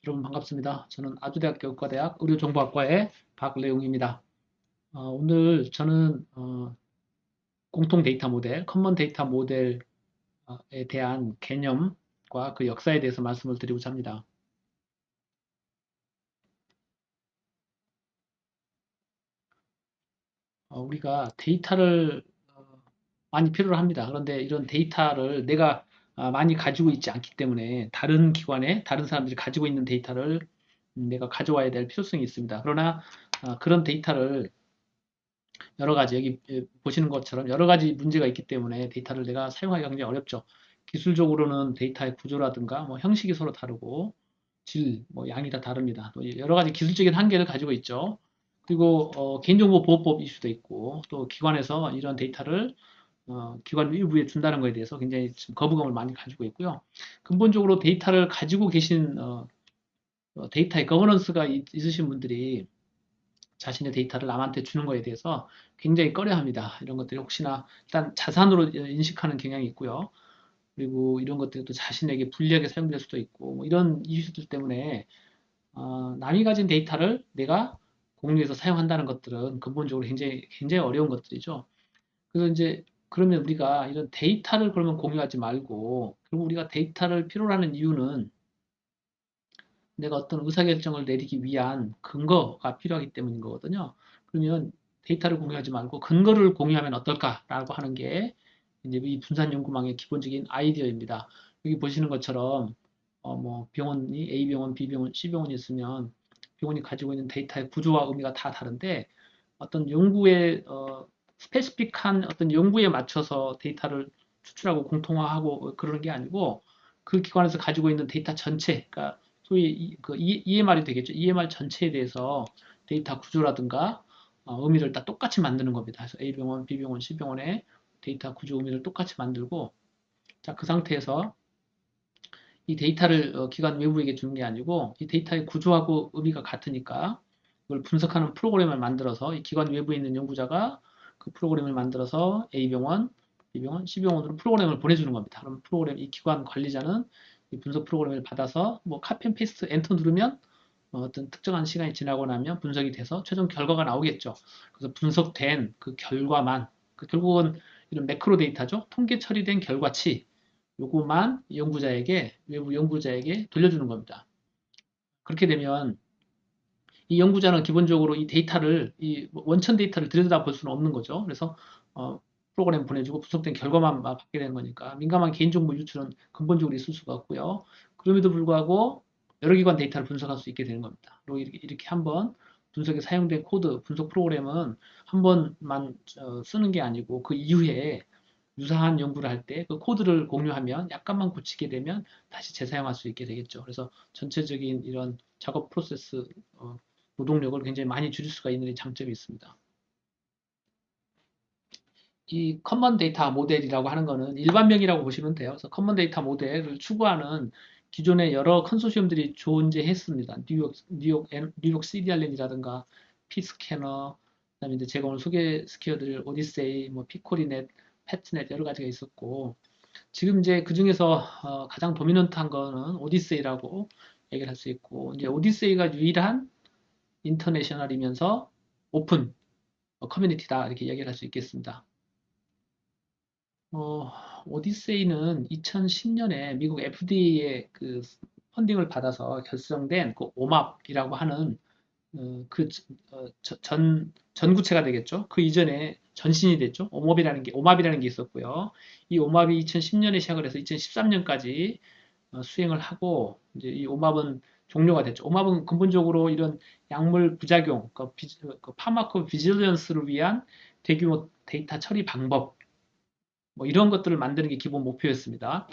여러분 반갑습니다. 저는 아주대학교 의과대학 의료정보학과의 박래웅입니다. 오늘 저는 공통 데이터 모델, 커먼 데이터 모델에 대한 개념과 그 역사에 대해서 말씀을 드리고자 합니다. 우리가 데이터를 많이 필요로 합니다. 그런데 이런 데이터를 내가 많이 가지고 있지 않기 때문에 다른 기관에 다른 사람들이 가지고 있는 데이터를 내가 가져와야 될 필요성이 있습니다. 그러나 그런 데이터를 여러 가지 여기 보시는 것처럼 여러 가지 문제가 있기 때문에 데이터를 내가 사용하기가 굉장히 어렵죠. 기술적으로는 데이터의 구조라든가 뭐 형식이 서로 다르고 질, 뭐 양이 다 다릅니다. 또 여러 가지 기술적인 한계를 가지고 있죠. 그리고 개인정보보호법 이슈도 있고 또 기관에서 이런 데이터를 기관 일부에 준다는 것에 대해서 굉장히 지금 거부감을 많이 가지고 있고요. 근본적으로 데이터를 가지고 계신 데이터의 거버넌스가 있으신 분들이 자신의 데이터를 남한테 주는 거에 대해서 굉장히 꺼려합니다. 이런 것들이 혹시나 일단 자산으로 인식하는 경향이 있고요. 그리고 이런 것들이 또 자신에게 불리하게 사용될 수도 있고 뭐 이런 이슈들 때문에 남이 가진 데이터를 내가 공유해서 사용한다는 것들은 근본적으로 굉장히 어려운 것들이죠. 그래서 이제 그러면 우리가 이런 데이터를 그러면 공유하지 말고 결국 우리가 데이터를 필요로 하는 이유는 내가 어떤 의사결정을 내리기 위한 근거가 필요하기 때문인 거거든요. 그러면 데이터를 공유하지 말고 근거를 공유하면 어떨까라고 하는 게 이제 이 분산 연구망의 기본적인 아이디어입니다. 여기 보시는 것처럼 뭐 병원이 A 병원, B 병원, C 병원이 있으면 병원이 가지고 있는 데이터의 구조와 의미가 다 다른데 어떤 연구에 스페시픽한 어떤 연구에 맞춰서 데이터를 추출하고 공통화하고 그러는 게 아니고 그 기관에서 가지고 있는 데이터 전체, 그러니까 소위 그 EMR이 되겠죠. EMR 전체에 대해서 데이터 구조라든가 의미를 다 똑같이 만드는 겁니다. 그래서 A병원, B병원, C병원의 데이터 구조 의미를 똑같이 만들고 자, 그 상태에서 이 데이터를 기관 외부에게 주는 게 아니고 이 데이터의 구조하고 의미가 같으니까 이걸 분석하는 프로그램을 만들어서 이 기관 외부에 있는 연구자가 그 프로그램을 만들어서 A병원, B병원, C병원으로 프로그램을 보내주는 겁니다. 그럼 프로그램 이 기관 관리자는 이 분석 프로그램을 받아서 뭐 카피 앤 페이스트 엔터 누르면 어떤 특정한 시간이 지나고 나면 분석이 돼서 최종 결과가 나오겠죠. 그래서 분석된 그 결과만 그 결국은 이런 매크로 데이터죠. 통계 처리된 결과치 요거만 연구자에게 외부 연구자에게 돌려주는 겁니다. 그렇게 되면 이 연구자는 기본적으로 이 데이터를 이 원천 데이터를 들여다볼 수는 없는 거죠. 그래서 프로그램 보내주고 분석된 결과만 받게 되는 거니까 민감한 개인정보 유출은 근본적으로 있을 수가 없고요. 그럼에도 불구하고 여러 기관 데이터를 분석할 수 있게 되는 겁니다. 그리고 이렇게 한번 분석에 사용된 코드, 분석 프로그램은 한 번만 쓰는 게 아니고 그 이후에 유사한 연구를 할 때 그 코드를 공유하면 약간만 고치게 되면 다시 재사용할 수 있게 되겠죠. 그래서 전체적인 이런 작업 프로세스 노동력을 굉장히 많이 줄일 수가 있는 장점이 있습니다. 이 커먼 데이터 모델이라고 하는 거는 일반명이라고 보시면 돼요. 그래서 커먼 데이터 모델을 추구하는 기존의 여러 컨소시엄들이 존재했습니다. 뉴욕 CDRN이라든가 피스캐너, 그다음에 이제 제가 오늘 소개시켜드릴 오디세이, 뭐 피코리넷, 패트넷 여러 가지가 있었고 지금 이제 그 중에서 가장 도미넌트한 거는 오디세이라고 얘기를 할 수 있고 이제 오디세이가 유일한 인터내셔널이면서 오픈 커뮤니티다 이렇게 얘기를 할 수 있겠습니다. 어, 오디세이는 2010년에 미국 FDA의 그 펀딩을 받아서 결성된 그 오맙이라고 하는 그 전구체가 되겠죠. 그 이전에 전신이 됐죠. 오맙이라는 게 있었고요. 이 오맙이 2010년에 시작을 해서 2013년까지 수행을 하고 이제 이 오맙은 종료가 됐죠. 오맙은 근본적으로 이런 약물 부작용, 그 파마코 비질런스를 위한 대규모 데이터 처리 방법 뭐 이런 것들을 만드는 게 기본 목표였습니다.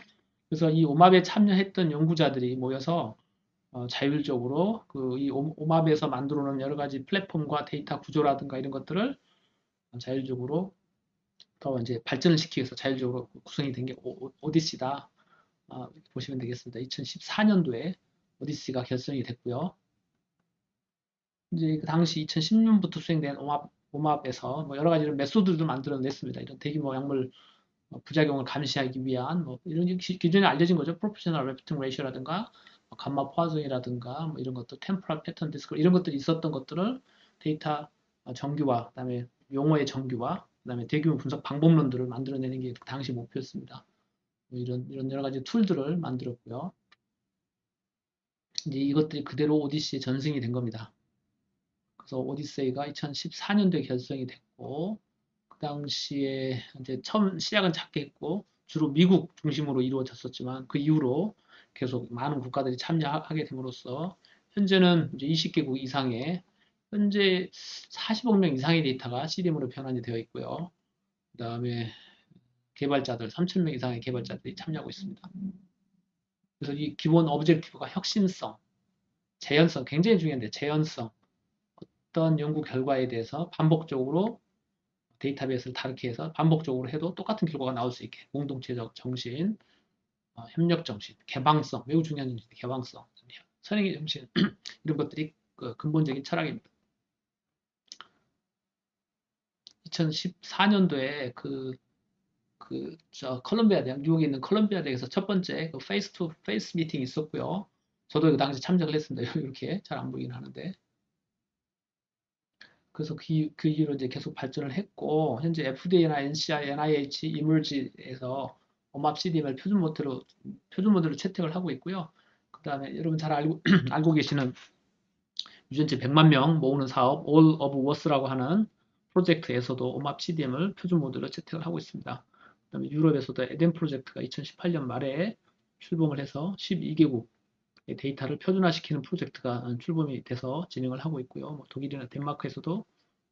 그래서 이 오맙에 참여했던 연구자들이 모여서 자율적으로 그 이 오맙에서 만들어 놓은 여러 가지 플랫폼과 데이터 구조라든가 이런 것들을 자율적으로 더 이제 발전을 시키기 위해서 자율적으로 구성이 된 게 오디시다. 보시면 되겠습니다. 2014년도에 오디시가 결성이 됐고요. 이제 그 당시 2010년부터 수행된 오맙에서 뭐 여러 가지 이런 메소드를 만들어냈습니다. 이런 대규모 약물 부작용을 감시하기 위한 뭐 이런 기존에 알려진 거죠. 프로포셔널 레프팅 레이쇼라든가 감마 포화성이라든가 뭐 이런 것들, 템포럴 패턴 디스크 이런 것들이 있었던 것들을 데이터 정규화, 그다음에 용어의 정규화, 그다음에 대규모 분석 방법론들을 만들어내는 게 당시 목표였습니다. 뭐 이런 여러 가지 툴들을 만들었고요. 이제 이것들이 그대로 오디시에 전승이 된 겁니다. 그래서 오디세이가 2014년도에 결성이 됐고 그 당시에 이제 처음 시작은 작게 했고 주로 미국 중심으로 이루어졌었지만 그 이후로 계속 많은 국가들이 참여하게 됨으로써 현재는 이제 20개국 이상의 현재 40억 명 이상의 데이터가 CDM으로 변환이 되어 있고요. 그 다음에 개발자들 3천 명 이상의 개발자들이 참여하고 있습니다. 그래서 이 기본 오브젝티브가 혁신성, 재현성 굉장히 중요한데 재현성 어떤 연구 결과에 대해서 반복적으로 데이터베이스를 다르게 해서 반복적으로 해도 똑같은 결과가 나올 수 있게 공동체적 정신, 협력 정신, 개방성 매우 중요한 정신, 개방성, 선행의 정신 이런 것들이 그 근본적인 철학입니다. 2014년도에 컬럼비아 대학, 뉴욕에 있는 컬럼비아 대학에서 첫 번째 페이스 투 페이스 미팅이 있었고요. 저도 그 당시 참석을 했습니다. 이렇게 잘 안 보이긴 하는데. 그래서 그 이후로 이제 계속 발전을 했고, 현재 FDA나 NCI, NIH, 이머지에서 OMAP CDM을 표준 모델로 채택을 하고 있고요. 그 다음에 여러분 잘 알고, 알고 계시는 유전체 100만 명 모으는 사업, All of Us라고 하는 프로젝트에서도 OMAP CDM을 표준 모델로 채택을 하고 있습니다. 그 다음에 유럽에서도 에덴 프로젝트가 2018년 말에 출범을 해서 12개국 데이터를 표준화시키는 프로젝트가 출범이 돼서 진행을 하고 있고요. 뭐 독일이나 덴마크에서도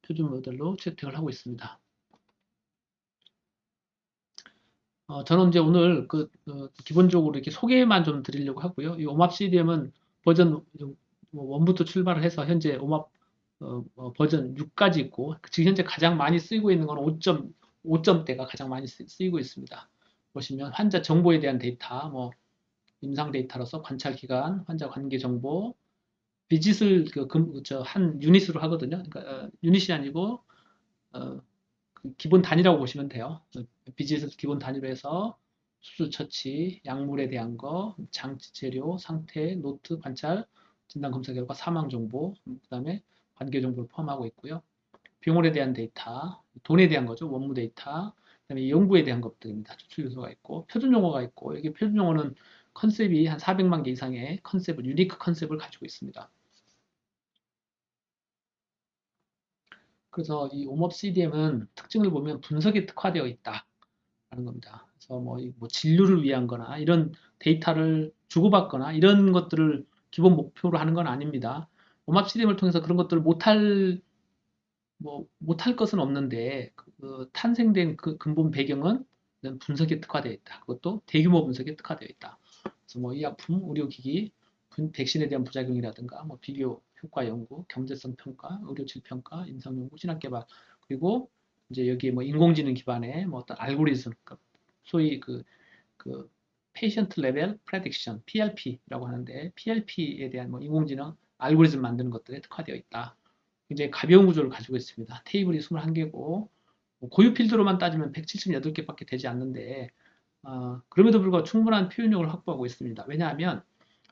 표준 모델로 채택을 하고 있습니다. 저는 이제 오늘 기본적으로 이렇게 소개만 좀 드리려고 하고요. 이 OMAP CDM은 버전 1부터 출발을 해서 현재 OMAP 버전 6까지 있고 지금 현재 가장 많이 쓰이고 있는 건 5점대가 가장 많이 쓰이고 있습니다. 보시면 환자 정보에 대한 데이터, 뭐 임상 데이터로서 관찰 기간, 환자 관계 정보, 비짓을 한 유닛으로 하거든요. 그러니까 유닛이 아니고 기본 단위라고 보시면 돼요. 비짓을 기본 단위로 해서 수술 처치, 약물에 대한 거, 장치 재료, 상태, 노트, 관찰, 진단 검사 결과, 사망 정보, 그다음에 관계 정보를 포함하고 있고요. 병원에 대한 데이터, 돈에 대한 거죠. 원무 데이터, 그다음에 연구에 대한 것들입니다. 추출 요소가 있고 표준 용어가 있고 여기 표준 용어는 컨셉이 한 400만 개 이상의 컨셉을 유니크 컨셉을 가지고 있습니다. 그래서 이 옴업 CDM은 특징을 보면 분석에 특화되어 있다라는 겁니다. 그래서 뭐 진료를 위한 거나 이런 데이터를 주고받거나 이런 것들을 기본 목표로 하는 건 아닙니다. 옴업 CDM을 통해서 그런 것들을 못할 것은 없는데 탄생된 그 근본 배경은 분석에 특화되어 있다. 그것도 대규모 분석에 특화되어 있다. 그래서 뭐 의약품, 의료기기, 백신에 대한 부작용이라든가 뭐 비교 효과 연구, 경제성 평가, 의료 질평가, 임상 연구, 신약 개발 그리고 이제 여기에 뭐 인공지능 기반의 뭐 어떤 알고리즘, 그러니까 소위 그 페이션트 레벨 프레딕션 PLP라고 하는데 PLP에 대한 뭐 인공지능 알고리즘 만드는 것들에 특화되어 있다. 굉장히 가벼운 구조를 가지고 있습니다. 테이블이 21개고 고유 필드로만 따지면 178개밖에 되지 않는데 그럼에도 불구하고 충분한 표현력을 확보하고 있습니다. 왜냐하면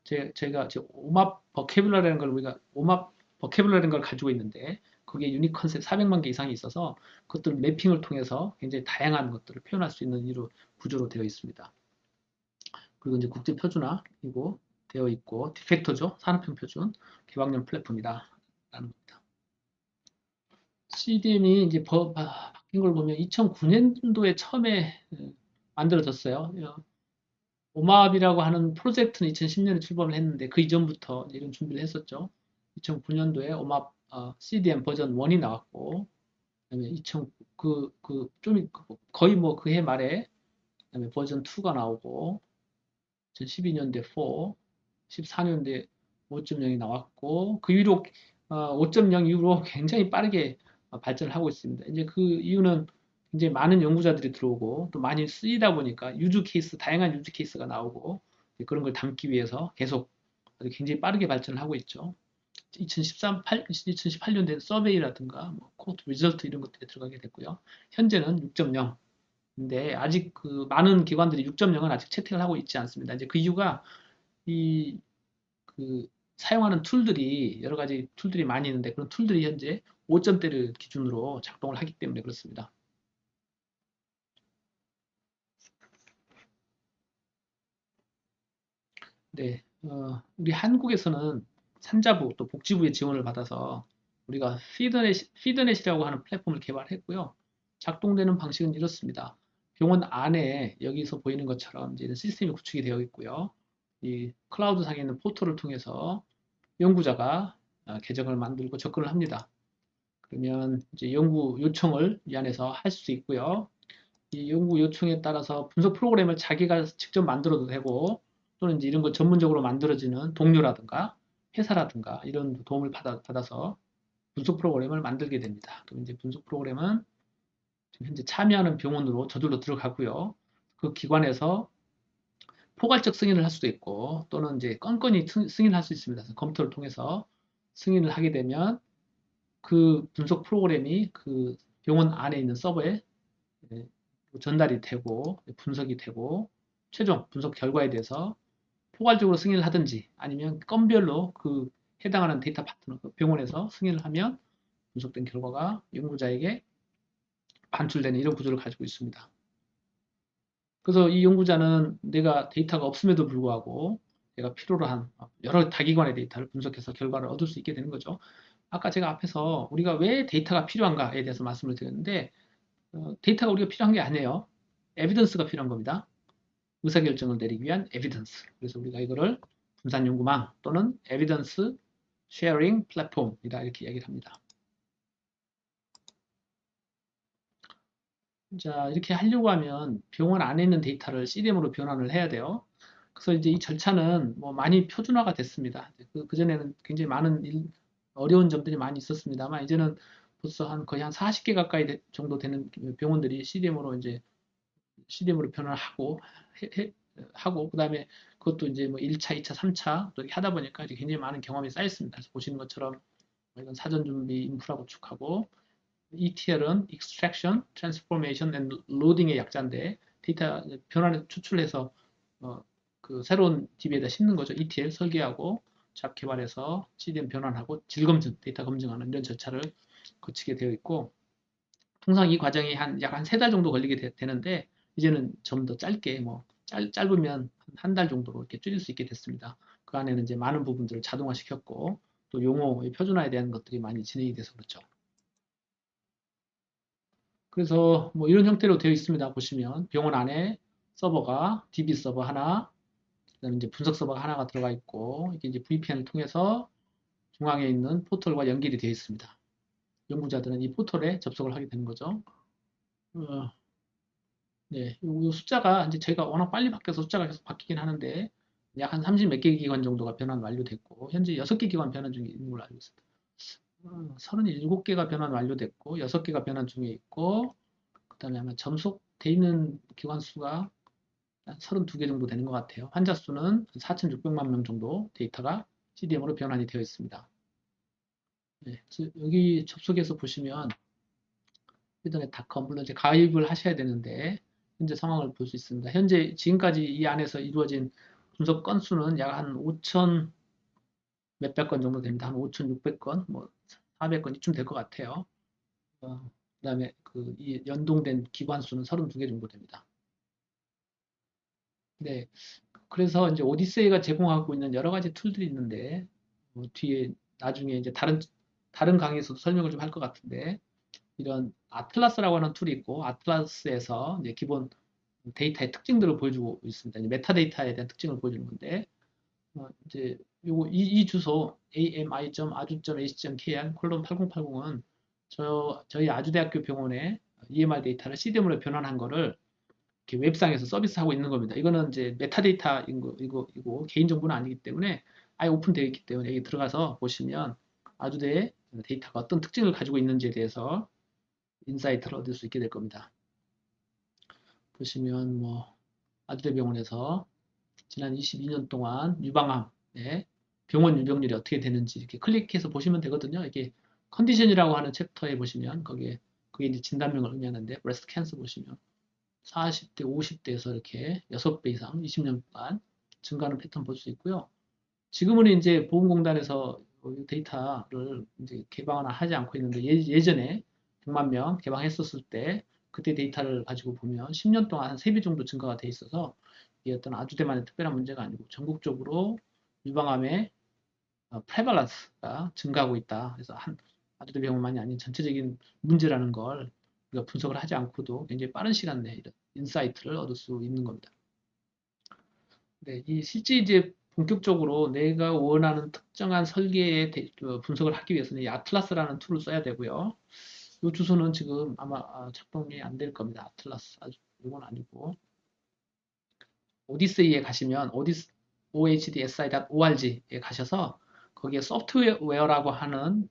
저희가 오맙 버케블러라는 걸 우리가 오맙 버케블러라는 걸 가지고 있는데 거기에 유닛 컨셉 400만 개 이상이 있어서 그것들 매핑을 통해서 굉장히 다양한 것들을 표현할 수 있는 구조로 되어 있습니다. 그리고 이제 국제 표준화이고 되어 있고 디팩터죠. 산업형 표준 개방형 플랫폼이다. 라는 겁니다. CDM이 이제 바뀐 걸 보면 2009년도에 처음에 만들어졌어요. 오마압이라고 하는 프로젝트는 2010년에 출범을 했는데 그 이전부터 이런 준비를 했었죠. 2009년도에 오마압 CDM 버전 1이 나왔고 그다음에 2000 좀 거의 뭐 그 해 말에 그다음에 버전 2가 나오고 2012년도에 4, 14년도에 5.0이 나왔고 그 이후로 5.0 이후로 굉장히 빠르게 발전을 하고 있습니다. 이제 그 이유는 이제 많은 연구자들이 들어오고 또 많이 쓰이다 보니까 유즈 케이스, 다양한 유즈 케이스가 나오고 그런 걸 담기 위해서 계속 굉장히 빠르게 발전을 하고 있죠. 2018년도에 서베이라든가 뭐 코드 리절트 이런 것들이 들어가게 됐고요. 현재는 6.0 근데 아직 그 많은 기관들이 6.0은 아직 채택을 하고 있지 않습니다. 이제 그 이유가 이 그 사용하는 툴들이 여러 가지 툴들이 많이 있는데 그런 툴들이 현재 5점대를 기준으로 작동을 하기 때문에 그렇습니다. 네, 우리 한국에서는 산자부 또 복지부의 지원을 받아서 우리가 피드넷이라고 하는 플랫폼을 개발했고요. 작동되는 방식은 이렇습니다. 병원 안에 여기서 보이는 것처럼 이제 시스템이 구축이 되어 있고요. 이 클라우드 상에 있는 포털을 통해서 연구자가 계정을 만들고 접근을 합니다. 그러면 이제 연구 요청을 이 안에서 할 수 있고요. 이 연구 요청에 따라서 분석 프로그램을 자기가 직접 만들어도 되고 또는 이제 이런 걸 전문적으로 만들어지는 동료라든가 회사라든가 이런 도움을 받아서 분석 프로그램을 만들게 됩니다. 그럼 이제 분석 프로그램은 지금 현재 참여하는 병원으로 저절로 들어가고요. 그 기관에서 포괄적 승인을 할 수도 있고 또는 이제 건건히 승인을 할 수 있습니다. 컴퓨터를 통해서 승인을 하게 되면 그 분석 프로그램이 그 병원 안에 있는 서버에 전달이 되고 분석이 되고 최종 분석 결과에 대해서 포괄적으로 승인을 하든지 아니면 건별로 그 해당하는 데이터 파트너 그 병원에서 승인을 하면 분석된 결과가 연구자에게 반출되는 이런 구조를 가지고 있습니다. 그래서 이 연구자는 내가 데이터가 없음에도 불구하고 내가 필요로 한 여러 다기관의 데이터를 분석해서 결과를 얻을 수 있게 되는 거죠. 아까 제가 앞에서 우리가 왜 데이터가 필요한가에 대해서 말씀을 드렸는데 데이터가 우리가 필요한 게 아니에요. 에비던스가 필요한 겁니다. 의사결정을 내리기 위한 에비던스. 그래서 우리가 이거를 분산연구망 또는 에비던스 쉐어링 플랫폼이다 이렇게 이야기를 합니다. 자, 이렇게 하려고 하면 병원 안에 있는 데이터를 CDM으로 변환을 해야 돼요. 그래서 이제 이 절차는 뭐 많이 표준화가 됐습니다. 그전에는 굉장히 많은 어려운 점들이 많이 있었습니다만 이제는 벌써 거의 한 40개 가까이 정도 되는 병원들이 CDM으로 이제 CDM으로 변환을 하고 그다음에 그것도 이제 뭐 1차, 2차, 3차 또 이렇게 하다 보니까 이제 굉장히 많은 경험이 쌓였습니다. 그래서 보시는 것처럼 이건 사전 준비 인프라 구축하고 ETL은 Extraction, Transformation and Loading의 약자인데 데이터 변환해서 추출해서 그 새로운 DB에다 심는 거죠. ETL 설계하고 잡 개발해서 CDM 변환하고 질검증, 데이터 검증하는 이런 절차를 거치게 되어 있고 통상 이 과정이 약 한 3달 정도 걸리게 되는데 이제는 좀 더 짧게 뭐 짧으면 한 달 정도로 이렇게 줄일 수 있게 됐습니다. 그 안에는 이제 많은 부분들을 자동화시켰고 또 용어의 표준화에 대한 것들이 많이 진행이 돼서 그렇죠. 그래서 뭐 이런 형태로 되어 있습니다. 보시면 병원 안에 서버가 DB 서버 하나, 그다음에 이제 분석 서버가 하나가 들어가 있고 이게 이제 VPN을 통해서 중앙에 있는 포털과 연결이 되어 있습니다. 연구자들은 이 포털에 접속을 하게 되는 거죠. 어, 네, 이 숫자가 이제 저희가 워낙 빨리 바뀌어서 숫자가 계속 바뀌긴 하는데 약 한 30 몇 개 기관 정도가 변환 완료됐고 현재 6개 기관 변환 중에 있는 걸로 알고 있습니다. 37개가 변환 완료됐고 6개가 변환 중에 있고 그다음에 아마 점속돼 있는 기관 수가 한 32개 정도 되는 것 같아요. 환자 수는 4,600만 명 정도 데이터가 CDM으로 변환이 되어 있습니다. 네, 여기 접속해서 보시면 피드넷닷컴 물론 이제 가입을 하셔야 되는데 현재 상황을 볼 수 있습니다. 현재 지금까지 이 안에서 이루어진 분석 건수는 약 한 5천 몇백 건 정도 됩니다. 한 5,600건, 뭐 400건 이쯤 될 것 같아요. 그다음에 이 연동된 기관 수는 32개 정도 됩니다. 네, 그래서 이제 오디세이가 제공하고 있는 여러 가지 툴들이 있는데 뒤에 나중에 이제 다른 강의에서도 설명을 좀 할 것 같은데 이런 아틀라스라고 하는 툴이 있고 아틀라스에서 이제 기본 데이터의 특징들을 보여주고 있습니다. 이제 메타데이터에 대한 특징을 보여주는 건데 이제 요거 이 주소 ami.aju.ac.kr 콜론 8080은 저희 아주대학교 병원의 EMR 데이터를 CDM으로 변환한 거를 이렇게 웹상에서 서비스하고 있는 겁니다. 이거는 이제 메타데이터인 거 이거 개인정보는 아니기 때문에 아예 오픈되어 있기 때문에 여기 들어가서 보시면 아주대의 데이터가 어떤 특징을 가지고 있는지에 대해서 인사이트를 얻을 수 있게 될 겁니다. 보시면 뭐 아주대병원에서 지난 22년 동안 유방암의 병원 유병률이 어떻게 되는지 이렇게 클릭해서 보시면 되거든요. 이게 컨디션이라고 하는 챕터에 보시면 거기에 그게 이제 진단명을 의미하는데 브레스트 캔서 보시면 40대, 50대에서 이렇게 6배 이상 20년 동안 증가하는 패턴 볼 수 있고요. 지금은 이제 보험공단에서 데이터를 이제 개방을 하지 않고 있는데 예전에 100만 명 개방했었을 때 그때 데이터를 가지고 보면 10년 동안 한 3배 정도 증가가 돼 있어서 이게 어떤 아주대만의 특별한 문제가 아니고 전국적으로 유방암의 프레발런스가 증가하고 있다. 그래서 한 아주대 병원만이 아닌 전체적인 문제라는 걸 우리가 분석을 하지 않고도 굉장히 빠른 시간 내에 이런 인사이트를 얻을 수 있는 겁니다. 네, 이 실제 이제 본격적으로 내가 원하는 특정한 설계의 분석을 하기 위해서는 이 아틀라스라는 툴을 써야 되고요. 이 주소는 지금 아마 작동이 안 될 겁니다. 아틀라스, 이건 아니고 오디세이에 가시면 ohdsi.org에 가셔서 거기에 소프트웨어라고 하는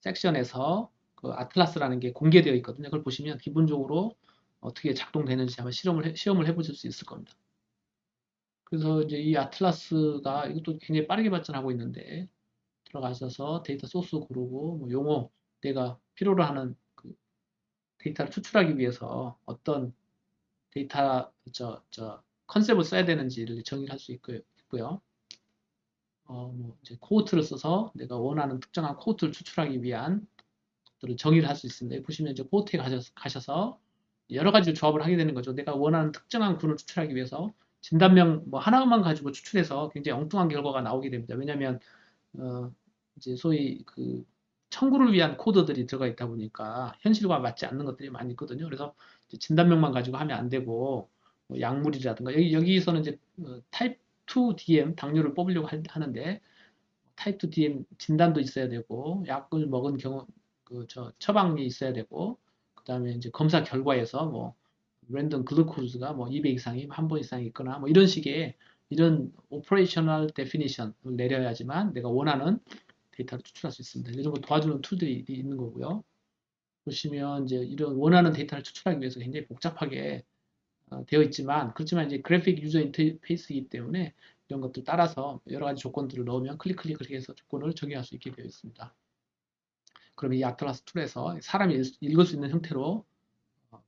섹션에서 그 아틀라스라는 게 공개되어 있거든요. 그걸 보시면 기본적으로 어떻게 작동되는지 한번 시험을 해보실 수 있을 겁니다. 그래서 이제 이 아틀라스가 이것도 굉장히 빠르게 발전하고 있는데 들어가셔서 데이터 소스 고르고 뭐 용어 내가 필요로 하는 그 데이터를 추출하기 위해서 어떤 데이터 컨셉을 써야 되는지를 정의할 수 있고요. 뭐 이제 코호트를 써서 내가 원하는 특정한 코호트를 추출하기 위한 것들을 정의를 할 수 있습니다. 보시면 이제 코호트에 가셔서 여러 가지 조합을 하게 되는 거죠. 내가 원하는 특정한 군을 추출하기 위해서 진단명 뭐 하나만 가지고 추출해서 굉장히 엉뚱한 결과가 나오게 됩니다. 왜냐하면 이제 소위 그 청구를 위한 코드들이 들어가 있다 보니까 현실과 맞지 않는 것들이 많이 있거든요. 그래서 진단명만 가지고 하면 안 되고 뭐 약물이라든가 여기서는 이제 타입 2 DM 당뇨를 뽑으려고 하는데 타입 2 DM 진단도 있어야 되고 약을 먹은 경우 처방이 있어야 되고 그다음에 이제 검사 결과에서 뭐 랜덤 글루코즈가 뭐 200 이상이 한 번 이상이 있거나 뭐 이런 식의 이런 오퍼레이셔널 데피니션을 내려야지만 내가 원하는 데이터를 추출할 수 있습니다. 이런 거 도와주는 툴들이 있는 거고요. 보시면 이제 이런 원하는 데이터를 추출하기 위해서 굉장히 복잡하게 되어 있지만 그렇지만 이제 그래픽 유저 인터페이스이기 때문에 이런 것들 따라서 여러 가지 조건들을 넣으면 클릭 해서 조건을 적용할 수 있게 되어 있습니다. 그럼 이 아틀라스 툴에서 사람이 읽을 수 있는 형태로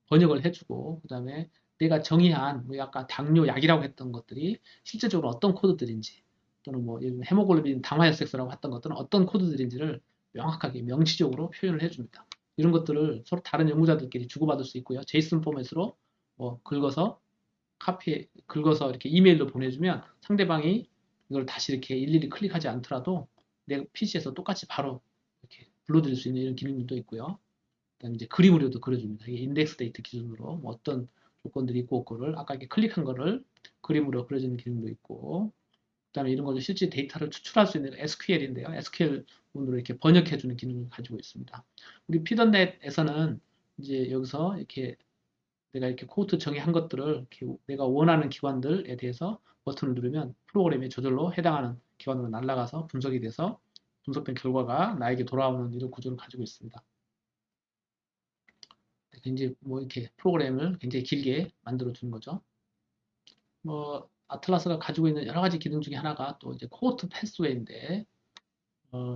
번역을 해주고 그다음에 내가 정의한 뭐 약간 당뇨 약이라고 했던 것들이 실제적으로 어떤 코드들인지 또는 뭐 헤모글로빈 당화혈색소라고 했던 것들은 어떤 코드들인지를 명확하게 명시적으로 표현을 해줍니다. 이런 것들을 서로 다른 연구자들끼리 주고받을 수 있고요. 제이슨 포맷으로 뭐 긁어서 이렇게 이메일로 보내주면 상대방이 이걸 다시 이렇게 일일이 클릭하지 않더라도 내 PC에서 똑같이 바로 이렇게 불러들일 수 있는 이런 기능도 있고요. 그다음에 이제 그림으로도 그려줍니다. 이게 인덱스 데이터 기준으로 뭐 어떤 조건들이 있고 그거를 아까 이렇게 클릭한 거를 그림으로 그려주는 기능도 있고 그다음에 이런 것도 실제 데이터를 추출할 수 있는 SQL인데요. SQL 문으로 이렇게 번역해주는 기능을 가지고 있습니다. 우리 피던넷에서는 이제 여기서 이렇게 내가 이렇게 코드 정의한 것들을 내가 원하는 기관들에 대해서 버튼을 누르면 프로그램이 저절로 해당하는 기관으로 날아가서 분석이 돼서 분석된 결과가 나에게 돌아오는 이런 구조를 가지고 있습니다. 굉장히 뭐 이렇게 프로그램을 굉장히 길게 만들어 주는 거죠. 뭐 아틀라스가 가지고 있는 여러 가지 기능 중에 하나가 또 이제 코호트 패스웨이인데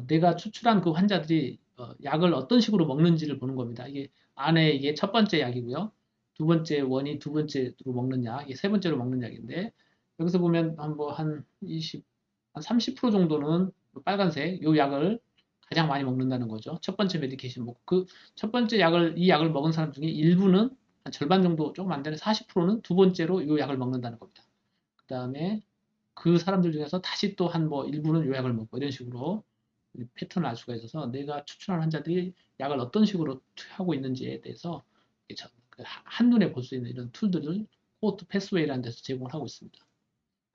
내가 추출한 그 환자들이 약을 어떤 식으로 먹는지를 보는 겁니다. 이게 안에 이게 첫 번째 약이고요. 두 번째 원이 두 번째로 먹는 약, 이게 세 번째로 먹는 약인데 여기서 보면 한 20, 한 30% 정도는 빨간색 요 약을 가장 많이 먹는다는 거죠. 첫 번째 메디케이션 먹고 그 첫 번째 이 약을 먹은 사람 중에 일부는 한 절반 정도 조금 안 되는 40%는 두 번째로 요 약을 먹는다는 겁니다. 그 다음에 그 사람들 중에서 다시 또 한 뭐 일부는 요 약을 먹고 이런 식으로 패턴을 알 수가 있어서 내가 추출한 환자들이 약을 어떤 식으로 투여하고 있는지에 대해서 한눈에 볼 수 있는 이런 툴들을 코호트 패스웨이라는 데서 제공을 하고 있습니다.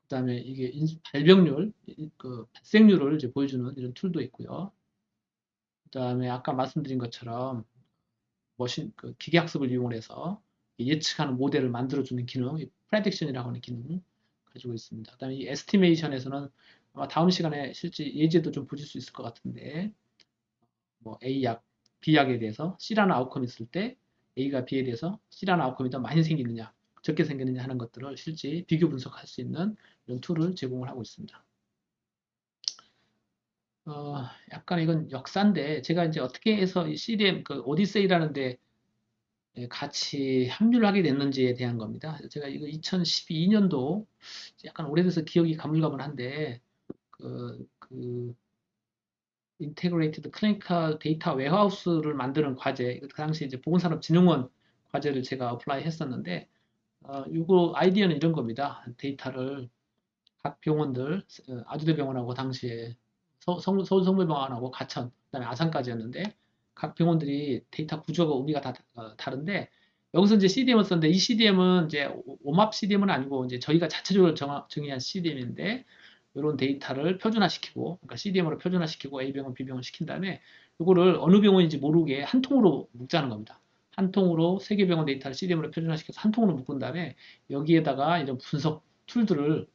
그 다음에 이게 발병률, 그 발생률을 이제 보여주는 이런 툴도 있고요. 그 다음에 아까 말씀드린 것처럼 그 기계학습을 이용해서 예측하는 모델을 만들어주는 기능, 프레딕션이라고 하는 기능을 가지고 있습니다. 그 다음에 이 에스티메이션에서는 아마 다음 시간에 실제 예제도 좀 보실 수 있을 것 같은데 뭐 A약, B약에 대해서 C라는 아웃컴이 있을 때 A가 B에 대해서 C라는 아웃컴이 더 많이 생기느냐 적게 생기느냐 하는 것들을 실제 비교 분석할 수 있는 이런 툴을 제공을 하고 있습니다. 약간 이건 역사인데 제가 이제 어떻게 해서 이 CDM 그 오디세이라는데 같이 합류를 하게 됐는지에 대한 겁니다. 제가 이거 2012년도 약간 오래돼서 기억이 가물가물한데 그 인테그레이티드 클리니컬 데이터 웨어하우스를 만드는 과제, 그 당시 이제 보건산업진흥원 과제를 제가 어플라이 했었는데, 이거 아이디어는 이런 겁니다. 데이터를 각 병원들, 아주대병원하고 당시에 서울성모병원하고 가천, 그다음에 아산까지였는데 각 병원들이 데이터 구조가 의미가 다 다른데 여기서 이제 CDM을 썼는데 이 CDM은 이제 오맙 CDM은 아니고 이제 저희가 자체적으로 정의한 CDM인데 이런 데이터를 표준화시키고 그러니까 CDM으로 표준화시키고 A병원, B병원 시킨 다음에 이거를 어느 병원인지 모르게 한 통으로 묶자는 겁니다. 한 통으로 세 개 병원 데이터를 CDM으로 표준화시켜서 한 통으로 묶은 다음에 여기에다가 이런 분석 툴들을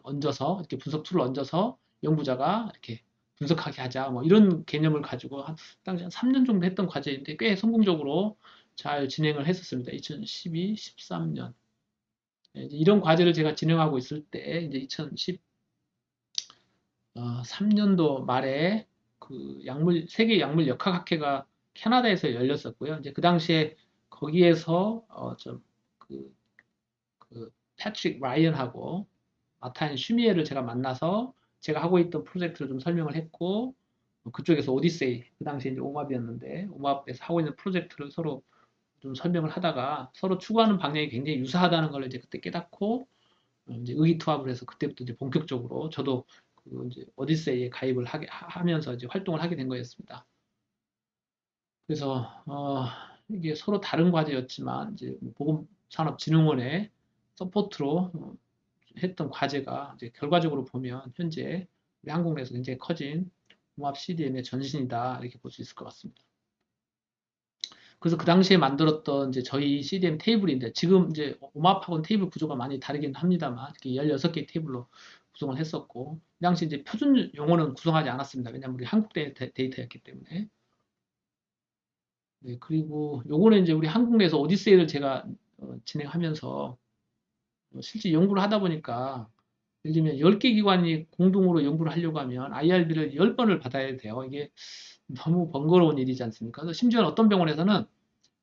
얹어서 이렇게 분석 툴을 얹어서 연구자가 이렇게 분석하게 하자 뭐 이런 개념을 가지고 당시 한 3년 정도 했던 과제인데 꽤 성공적으로 잘 진행을 했었습니다. 2012, 13년 이런 과제를 제가 진행하고 있을 때 이제 2013년도 말에 그 세계 약물 역학학회가 캐나다에서 열렸었고요. 이제 그 당시에 거기에서 좀그 패트릭 라이언하고 마타인 슈미에를 제가 만나서 제가 하고 있던 프로젝트를 좀 설명을 했고 그쪽에서 오디세이 그 당시에 이제 오맙이었는데 오맙에서 하고 있는 프로젝트를 서로 좀 설명을 하다가 서로 추구하는 방향이 굉장히 유사하다는 걸 이제 그때 깨닫고 이제 의기투합을 해서 그때부터 이제 본격적으로 저도 그 이제 오디세이에 가입을 하면서 이제 활동을 하게 된 거였습니다. 그래서 이게 서로 다른 과제였지만 이제 보건산업진흥원의 서포트로 했던 과제가 이제 결과적으로 보면 현재 우리 한국 내에서 굉장히 커진 융합 CDM의 전신이다 이렇게 볼 수 있을 것 같습니다. 그래서 그 당시에 만들었던 이제 저희 CDM 테이블인데 지금 이제 오마하고는 테이블 구조가 많이 다르긴 합니다만 이렇게 16개 테이블로 구성을 했었고 그 당시 이제 표준 용어는 구성하지 않았습니다. 왜냐하면 우리 한국 데이터였기 때문에 네, 그리고 요거는 이제 우리 한국 내에서 오디세이를 제가 진행하면서 실제 연구를 하다 보니까 예를 들면 10개 기관이 공동으로 연구를 하려고 하면 IRB를 10번을 받아야 돼요. 이게 너무 번거로운 일이지 않습니까? 그래서 심지어는 어떤 병원에서는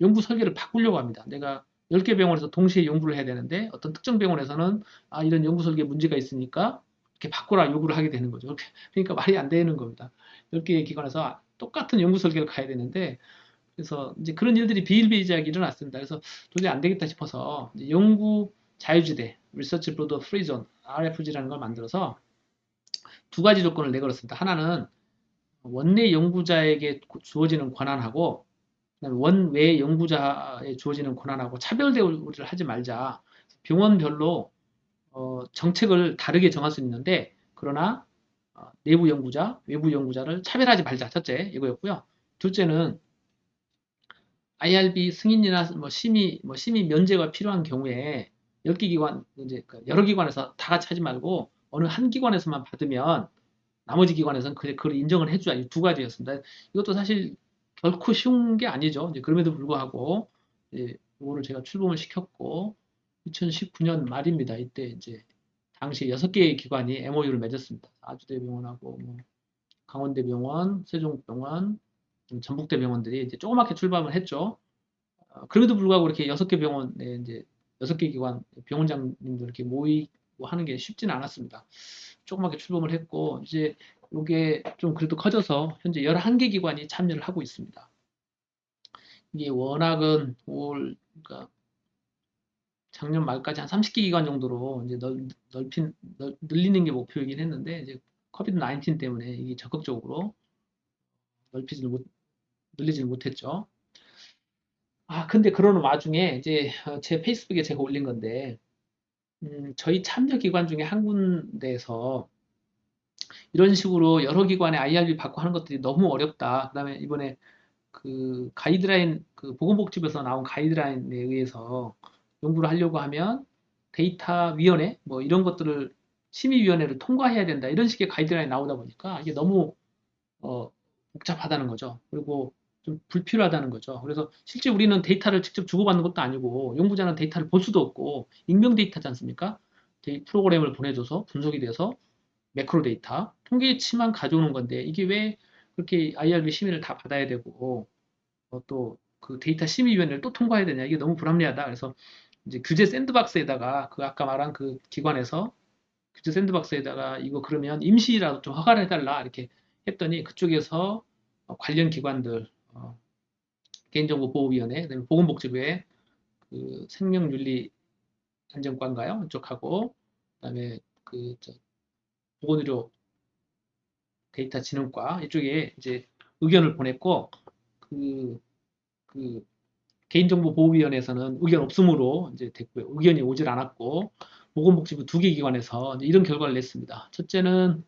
연구 설계를 바꾸려고 합니다. 내가 10개 병원에서 동시에 연구를 해야 되는데 어떤 특정 병원에서는 이런 연구 설계 문제가 있으니까 이렇게 바꾸라 요구를 하게 되는 거죠. 그러니까 말이 안 되는 겁니다. 10개의 기관에서 똑같은 연구 설계를 가야 되는데 그래서 이제 그런 일들이 비일비재하게 일어났습니다. 그래서 도저히 안 되겠다 싶어서 연구 자유지대, Research Border Free Zone, RFG라는 걸 만들어서 두 가지 조건을 내걸었습니다. 하나는 원내 연구자에게 주어지는 권한하고 원외 연구자에 주어지는 권한하고 차별 대우를 하지 말자. 병원별로 정책을 다르게 정할 수 있는데 그러나 내부 연구자, 외부 연구자를 차별하지 말자. 첫째 이거였고요. 둘째는 IRB 승인이나 심의 면제가 필요한 경우에 10개 기관, 이제 여러 기관에서 다 같이 하지 말고 어느 한 기관에서만 받으면 나머지 기관에서는 그걸 인정을 해주자. 이 두 가지였습니다. 이것도 사실 결코 쉬운 게 아니죠. 이제 그럼에도 불구하고, 이거를 제가 출범을 시켰고, 2019년 말입니다. 이때 이제, 당시 6개의 기관이 MOU를 맺었습니다. 아주대병원하고, 강원대병원, 세종병원, 전북대병원들이 이제 조그맣게 출범을 했죠. 그럼에도 불구하고 이렇게 6개 병원에 이제 6개 기관 병원장님들 이렇게 모이고 하는 게 쉽지는 않았습니다. 조그맣게 출범을 했고 이제 이게 좀 그래도 커져서 현재 11개 기관이 참여를 하고 있습니다. 이게 워낙은 그러니까 작년 말까지 한 30개 기관 정도로 이제 늘리는 게 목표이긴 했는데 이제 코비드 19 때문에 이게 적극적으로 넓히지를 늘리지를 못했죠. 근데 그러는 와중에 이제 제 페이스북에 제가 올린 건데 저희 참여 기관 중에 한 군데에서 이런 식으로 여러 기관의 IRB 받고 하는 것들이 너무 어렵다. 그다음에 이번에 그 가이드라인, 그 보건복지부에서 나온 가이드라인에 의해서 연구를 하려고 하면 데이터 위원회, 뭐 이런 것들을 심의위원회를 통과해야 된다. 이런 식의 가이드라인이 나오다 보니까 이게 너무 복잡하다는 거죠. 그리고 좀 불필요하다는 거죠. 그래서 실제 우리는 데이터를 직접 주고받는 것도 아니고 연구자는 데이터를 볼 수도 없고 익명 데이터지 않습니까? 프로그램을 보내줘서 분석이 돼서 매크로 데이터, 통계치만 가져오는 건데 이게 왜 그렇게 IRB 심의를 다 받아야 되고 또 그 데이터 심의위원회를 또 통과해야 되냐. 이게 너무 불합리하다. 그래서 이제 규제 샌드박스에다가 그 아까 말한 그 기관에서 규제 샌드박스에다가 이거 그러면 임시라도 좀 허가를 해달라 이렇게 했더니 그쪽에서 관련 기관들 개인정보보호위원회, 그다음에 보건복지부의 그 생명윤리안전과인가요? 이쪽하고 그다음에 보건의료 데이터 진흥과 이쪽에 이제 의견을 보냈고 그, 그 개인정보보호위원회에서는 의견 없음으로 이제 됐고요. 의견이 오질 않았고 보건복지부 두 개 기관에서 이런 결과를 냈습니다. 첫째는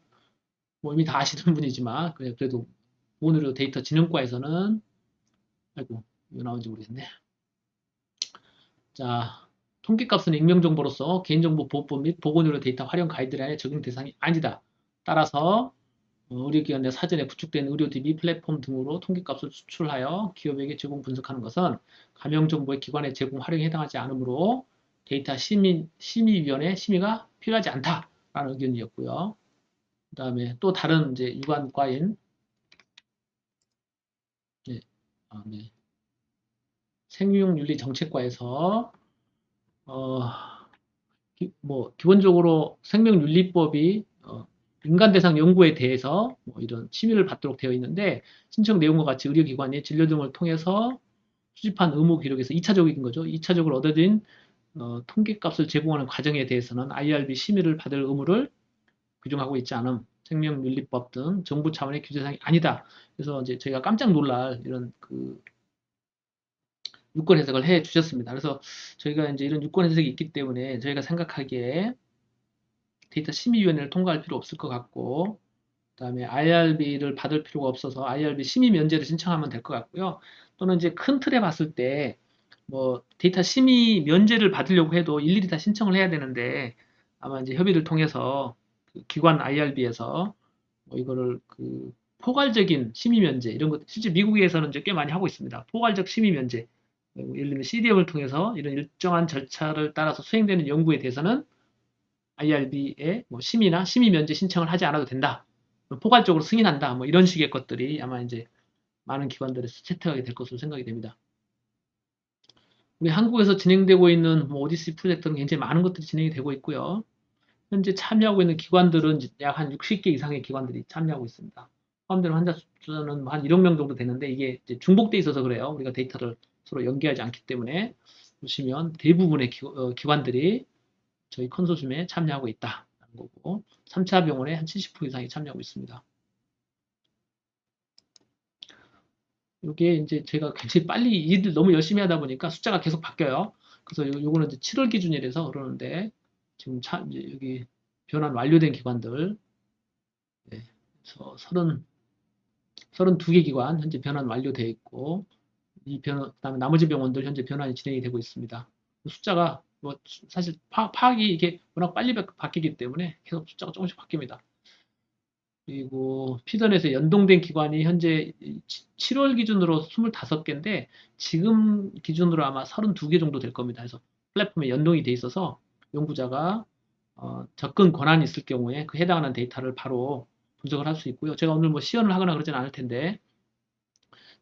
뭐 이미 다 아시는 분이지만 그래도 보건의료 데이터 진흥과에서는 아이고 이거 나온지 모르겠네. 자, 통계값은 익명정보로서 개인정보보호법 및 보건의료 데이터 활용 가이드라인의 적용 대상이 아니다. 따라서 의료기관 내 사전에 구축된 의료 DB 플랫폼 등으로 통계값을 수출하여 기업에게 제공 분석하는 것은 가명정보의 기관의 제공 활용에 해당하지 않으므로 데이터 심의위원회 심의가 필요하지 않다라는 의견이었고요. 그 다음에 또 다른 이제 유관과인 네, 네. 생명윤리정책과에서 기본적으로 생명윤리법이 인간 대상 연구에 대해서 뭐 이런 심의를 받도록 되어 있는데 신청 내용과 같이 의료기관이 진료 등을 통해서 수집한 의무 기록에서 2차적인 거죠. 2차적으로 얻어진 통계값을 제공하는 과정에 대해서는 IRB 심의를 받을 의무를 규정하고 있지 않음. 생명윤리법 등 정부 차원의 규제사항이 아니다. 그래서 이제 저희가 깜짝 놀랄 이런 그 유권 해석을 해 주셨습니다. 그래서 저희가 이제 이런 유권 해석이 있기 때문에 저희가 생각하기에 데이터 심의위원회를 통과할 필요 없을 것 같고, 그다음에 IRB를 받을 필요가 없어서 IRB 심의 면제를 신청하면 될 것 같고요. 또는 이제 큰 틀에 봤을 때 뭐 데이터 심의 면제를 받으려고 해도 일일이 다 신청을 해야 되는데 아마 이제 협의를 통해서 그 기관 IRB에서 뭐 이거를 그 포괄적인 심의 면제 이런 것 실제 미국에서는 이제 꽤 많이 하고 있습니다. 포괄적 심의 면제 예를 들면 CDM을 통해서 이런 일정한 절차를 따라서 수행되는 연구에 대해서는 IRB에 뭐 심의나 심의 면제 신청을 하지 않아도 된다. 포괄적으로 승인한다. 뭐 이런 식의 것들이 아마 이제 많은 기관들에서 채택하게 될 것으로 생각이 됩니다. 우리 한국에서 진행되고 있는 뭐 오디시 프로젝트는 굉장히 많은 것들이 진행이 되고 있고요. 현재 참여하고 있는 기관들은 약 한 60개 이상의 기관들이 참여하고 있습니다. 포함되는 환자 수는 한 1억 명 정도 되는데 이게 이제 중복돼 있어서 그래요. 우리가 데이터를 서로 연계하지 않기 때문에 보시면 대부분의 기관들이 저희 컨소시엄에 참여하고 있다는 거고 3차 병원에 한 70% 이상이 참여하고 있습니다. 이게 이제 제가 굉장히 빨리 일을 너무 열심히 하다 보니까 숫자가 계속 바뀌어요. 그래서 요거는 이제 7월 기준이라서 그러는데 지금 이제 여기 변환 완료된 기관들 네, 그래서 32개 기관 현재 변환 완료되어 있고 그다음에 나머지 병원들 현재 변환이 진행이 되고 있습니다. 숫자가 뭐 사실 파악이 이게 워낙 빨리 바뀌기 때문에 계속 숫자가 조금씩 바뀝니다. 그리고 피던에서 연동된 기관이 현재 7월 기준으로 25개인데 지금 기준으로 아마 32개 정도 될 겁니다. 그래서 플랫폼에 연동이 돼 있어서 연구자가 접근 권한이 있을 경우에 그 해당하는 데이터를 바로 분석을 할 수 있고요. 제가 오늘 뭐 시연을 하거나 그러진 않을 텐데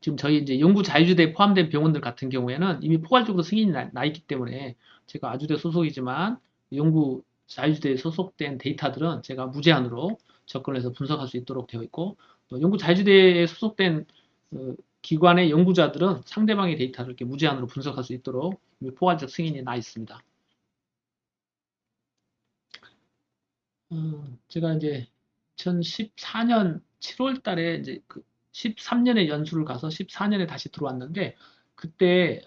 지금 저희 이제 연구 자유주대에 포함된 병원들 같은 경우에는 이미 포괄적으로 승인이 나 있기 때문에 제가 아주대 소속이지만 연구 자유주대에 소속된 데이터들은 제가 무제한으로 접근해서 분석할 수 있도록 되어 있고 또 연구 자유주대에 소속된 기관의 연구자들은 상대방의 데이터를 이렇게 무제한으로 분석할 수 있도록 이미 포괄적 승인이 나 있습니다. 제가 이제 2014년 7월 달에 이제 그 13년에 연수를 가서 14년에 다시 들어왔는데 그때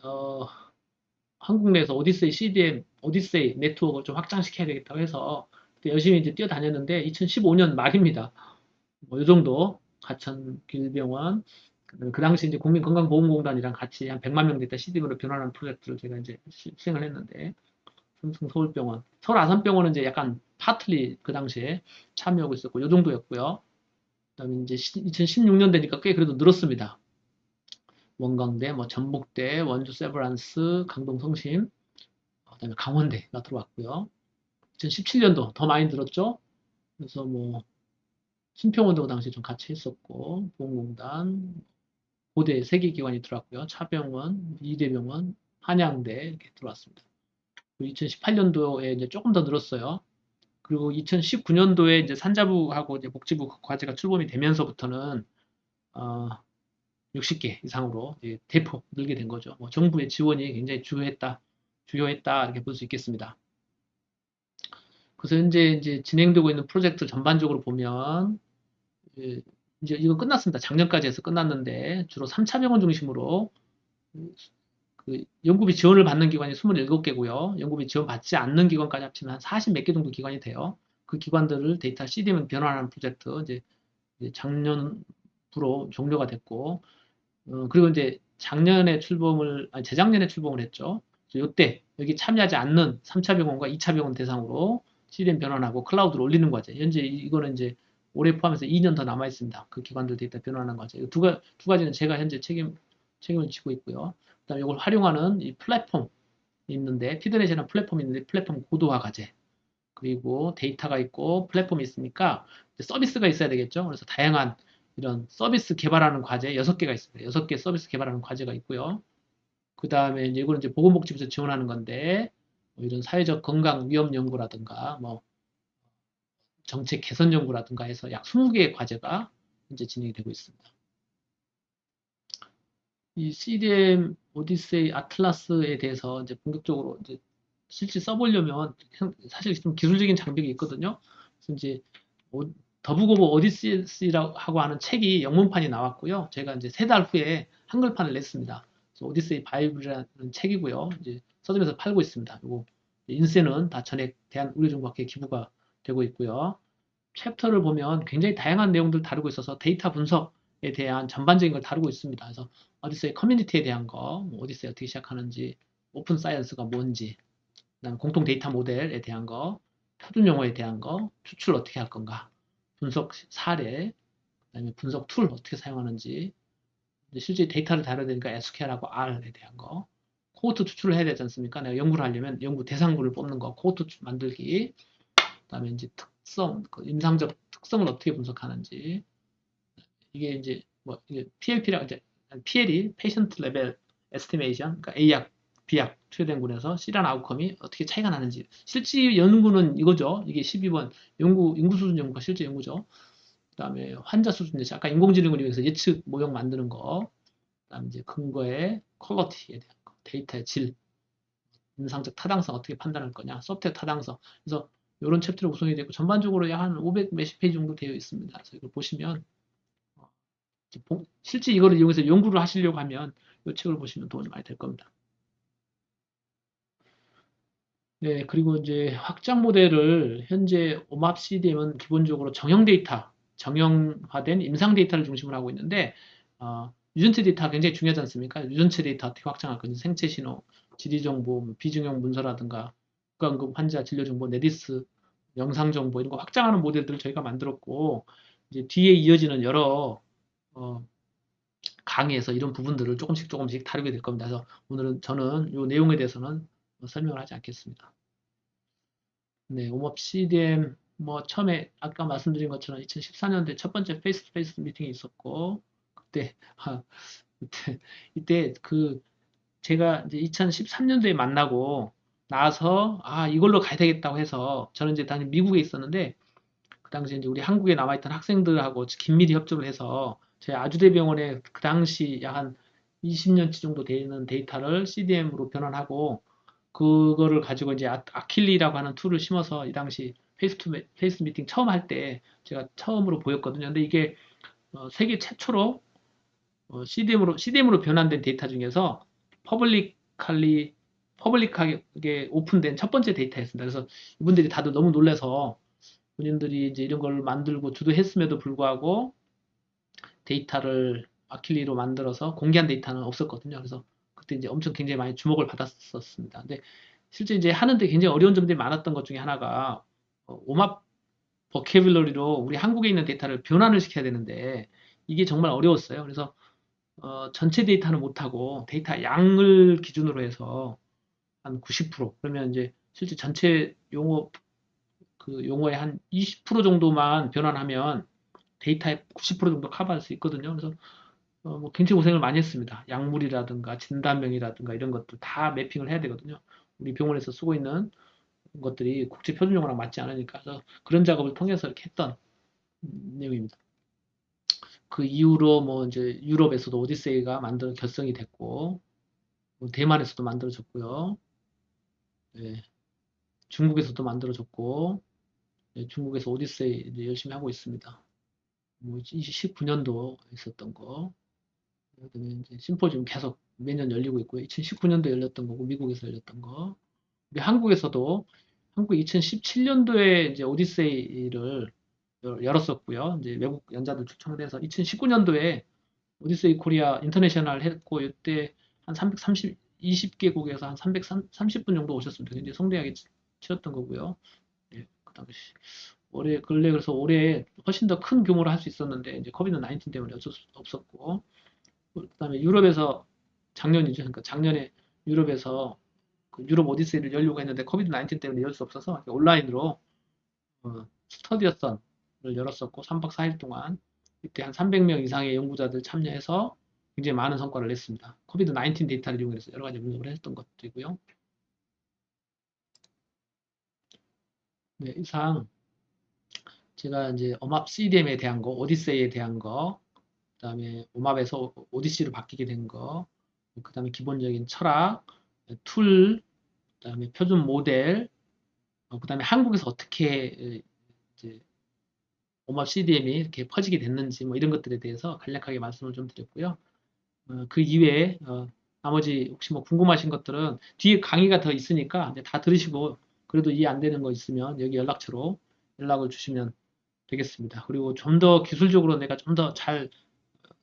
한국 내에서 오디세이 CDM, 오디세이 네트워크를 좀 확장시켜야 되겠다고 해서 열심히 이제 뛰어다녔는데 2015년 말입니다. 뭐 이 정도 가천 길병원 그 당시 이제 국민건강보험공단이랑 같이 한 100만 명 됐다 CDM으로 변환하는 프로젝트를 제가 이제 수행을 했는데 삼성 서울병원, 서울 아산병원은 이제 약간 파틀리 그 당시에 참여하고 있었고 요 정도였고요. 그다음에 이제 2016년 되니까 꽤 그래도 늘었습니다. 원광대, 뭐 전북대, 원주 세브란스, 강동 성심, 그다음에 강원대가 들어왔고요. 2017년도 더 많이 늘었죠. 그래서 뭐 신평원도 그 당시에 좀 같이 했었고 보험공단, 고대 3개 기관이 들어왔고요. 차병원, 이대병원, 한양대 이렇게 들어왔습니다. 2018년도에 이제 조금 더 늘었어요. 그리고 2019년도에 이제 산자부하고 이제 복지부 과제가 출범이 되면서부터는 60개 이상으로 대폭 늘게 된 거죠. 뭐 정부의 지원이 굉장히 주요했다 이렇게 볼 수 있겠습니다. 그래서 현재 이제 진행되고 있는 프로젝트 전반적으로 보면 이제 이거 끝났습니다. 작년까지 해서 끝났는데 주로 3차 병원 중심으로 그 연구비 지원을 받는 기관이 27개고요. 연구비 지원 받지 않는 기관까지 합치면 한 40 몇 개 정도 기관이 돼요. 그 기관들을 데이터 CDM을 변환하는 프로젝트 이제 작년부로 종료가 됐고 그리고 이제 작년에 재작년에 출범을 했죠. 이때 여기 참여하지 않는 3차 병원과 2차 병원 대상으로 CDM 변환하고 클라우드로 올리는 과제. 현재 이거는 이제 올해 포함해서 2년 더 남아 있습니다. 그 기관들 데이터 변환하는 과제. 두 가지는 제가 현재 책임을 지고 있고요. 그다음에 이걸 활용하는 이 플랫폼 있는데 피드넷이라는 플랫폼이 있는데 플랫폼 고도화 과제. 그리고 데이터가 있고 플랫폼이 있으니까 서비스가 있어야 되겠죠. 그래서 다양한 이런 서비스 개발하는 과제 6개가 있습니다. 6개 서비스 개발하는 과제가 있고요. 그 다음에 이제 이거는 이제 보건복지부에서 지원하는 건데 뭐 이런 사회적 건강 위험 연구라든가 뭐 정책 개선 연구라든가 해서 약 20개의 과제가 현재 진행이 되고 있습니다. 이 CDM 오디세이 아틀라스에 대해서 이제 본격적으로 이제 실제 써보려면 사실 좀 기술적인 장벽이 있거든요. 그래서 이제 더부고버 오디세이라고 하는 책이 영문판이 나왔고요. 제가 이제 3달 후에 한글판을 냈습니다. 그래서 오디세이 바이블이라는 책이고요. 이제 서점에서 팔고 있습니다. 그리고 인쇄는 다 전액 대한의료정보학회에 기부가 되고 있고요. 챕터를 보면 굉장히 다양한 내용들을 다루고 있어서 데이터 분석에 대한 전반적인 걸 다루고 있습니다. 그래서 오디세이 커뮤니티에 대한 거, 뭐 오디세이 어떻게 시작하는지, 오픈 사이언스가 뭔지, 그다음 공통 데이터 모델에 대한 거, 표준 용어에 대한 거, 추출 어떻게 할 건가, 분석 사례, 그다음에 분석 툴 어떻게 사용하는지, 실제 데이터를 다뤄야 되니까 SQL하고 R에 대한 거, 코호트 추출을 해야 되지 않습니까? 내가 연구를 하려면 연구 대상군을 뽑는 거, 코호트 만들기, 그다음에 이제 임상적 특성을 어떻게 분석하는지, 이게 이제 뭐 이게 PLP라고 이제 PL이 Patient Level Estimation, 그러니까 A약, B약 최대군에서 C라는 아웃컴이 어떻게 차이가 나는지 실제 연구는 이거죠. 이게 12번 인구 수준 연구가 실제 연구죠. 그다음에 환자 수준 예측, 아까 인공지능을 이용해서 예측 모형 만드는 거, 그다음에 이제 근거의 퀄러티에 대한 거, 데이터의 질, 임상적 타당성 어떻게 판단할 거냐, 소프트웨어 타당성. 그래서 이런 챕터로 구성이 되고 전반적으로 약 한 500 몇십 페이지 정도 되어 있습니다. 그래서 이걸 보시면 실제 이거를 이용해서 연구를 하시려고 하면 이 책을 보시면 도움이 많이 될 겁니다. 네, 그리고 이제 확장 모델을 현재 오맙 CDM은 기본적으로 정형화된 임상 데이터를 중심으로 하고 있는데 유전체 데이터가 굉장히 중요하지 않습니까? 유전체 데이터 어떻게 확장할 건지, 생체 신호, 지리 정보, 비증형 문서라든가 국가응급 환자 진료 정보, 네디스 영상 정보 이런 거 확장하는 모델들을 저희가 만들었고 이제 뒤에 이어지는 여러 어, 강의에서 이런 부분들을 조금씩 다루게 될 겁니다. 그래서 오늘은 저는 이 내용에 대해서는 설명을 하지 않겠습니다. 네, 옴업 CDM 뭐 처음에 아까 말씀드린 것처럼 2014년도에 첫 번째 페이스 투 페이스 미팅이 있었고 그때 이때 그 제가 이제 2013년도에 만나고 나서 이걸로 가야 되겠다고 해서 저는 이제 당연히 미국에 있었는데 그 당시에 이제 우리 한국에 남아있던 학생들하고 긴밀히 협조를 해서 제 아주대병원에 그 당시 약 한 20년치 정도 되는 데이터를 CDM으로 변환하고 그거를 가지고 이제 아킬리라고 하는 툴을 심어서 이 당시 페이스 투 페이스 미팅 처음 할 때 제가 처음으로 보였거든요. 근데 이게 세계 최초로 CDM으로 변환된 데이터 중에서 퍼블릭하게 오픈된 첫 번째 데이터였습니다. 그래서 이분들이 다들 너무 놀라서 본인들이 이제 이런 걸 만들고 주도했음에도 불구하고 데이터를 아킬리로 만들어서 공개한 데이터는 없었거든요. 그래서 그때 이제 엄청 굉장히 많이 주목을 받았었습니다. 근데 실제 이제 하는데 굉장히 어려운 점들이 많았던 것 중에 하나가 오합 버케블러리로 우리 한국에 있는 데이터를 변환을 시켜야 되는데 이게 정말 어려웠어요. 그래서 전체 데이터는 못하고 데이터 양을 기준으로 해서 한 90% 그러면 이제 실제 전체 용어의 한 20% 정도만 변환하면 데이터의 90% 정도 커버할 수 있거든요. 그래서 뭐 굉장히 고생을 많이 했습니다. 약물이라든가 진단명이라든가 이런 것들 다 매핑을 해야 되거든요. 우리 병원에서 쓰고 있는 것들이 국제 표준 용어랑 맞지 않으니까 그래서 그런 작업을 통해서 이렇게 했던 내용입니다. 그 이후로 뭐 이제 유럽에서도 오디세이가 결성이 됐고 뭐 대만에서도 만들어졌고요. 네, 중국에서도 만들어졌고 네, 중국에서 오디세이 이제 열심히 하고 있습니다. 뭐 19년도 있었던 거, 그다음에 이제 심포지움 계속 매년 열리고 있고요. 2019년도 열렸던 거고 미국에서 열렸던 거. 우리 한국에서도 한국 2017년도에 이제 오디세이를 열었었고요. 이제 외국 연자들 초청을 해서 2019년도에 오디세이 코리아 인터내셔널 했고 이때 한 330, 20개국에서 한 330분 정도 오셨습니다. 굉장히 성대하게 치렀던 거고요. 예, 그 당시 올해 근래 그래서 올해 훨씬 더 큰 규모로 할 수 있었는데 이제 코비드 19 때문에 어쩔 수 없었고 그다음에 유럽에서 작년이죠. 그러니까 작년에 유럽에서 그 유럽 오디세이를 열려고 했는데 코비드 19 때문에 열 수 없어서 온라인으로 스터디어선을 열었었고 3박 4일 동안 이때 한 300명 이상의 연구자들 참여해서 굉장히 많은 성과를 냈습니다. 코비드 19 데이터를 이용해서 여러 가지 분석을 했던 것들이고요. 네, 이상 제가 이제 OMAP CDM에 대한 거, 오디세이에 대한 거, 그다음에 OMAP에서 오디시로 바뀌게 된 거, 그다음에 기본적인 철학, 툴, 그다음에 표준 모델, 그다음에 한국에서 어떻게 이제 OMAP CDM이 이렇게 퍼지게 됐는지 뭐 이런 것들에 대해서 간략하게 말씀을 좀 드렸고요. 그 이외에 나머지 혹시 뭐 궁금하신 것들은 뒤에 강의가 더 있으니까 이제 다 들으시고 그래도 이해 안 되는 거 있으면 여기 연락처로 연락을 주시면 되겠습니다. 그리고 좀 더 기술적으로 내가 좀 더 잘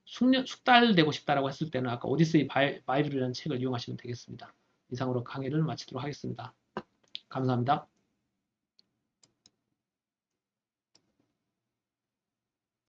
숙달되고 싶다라고 했을 때는 아까 오디세이 바이블이라는 책을 이용하시면 되겠습니다. 이상으로 강의를 마치도록 하겠습니다. 감사합니다.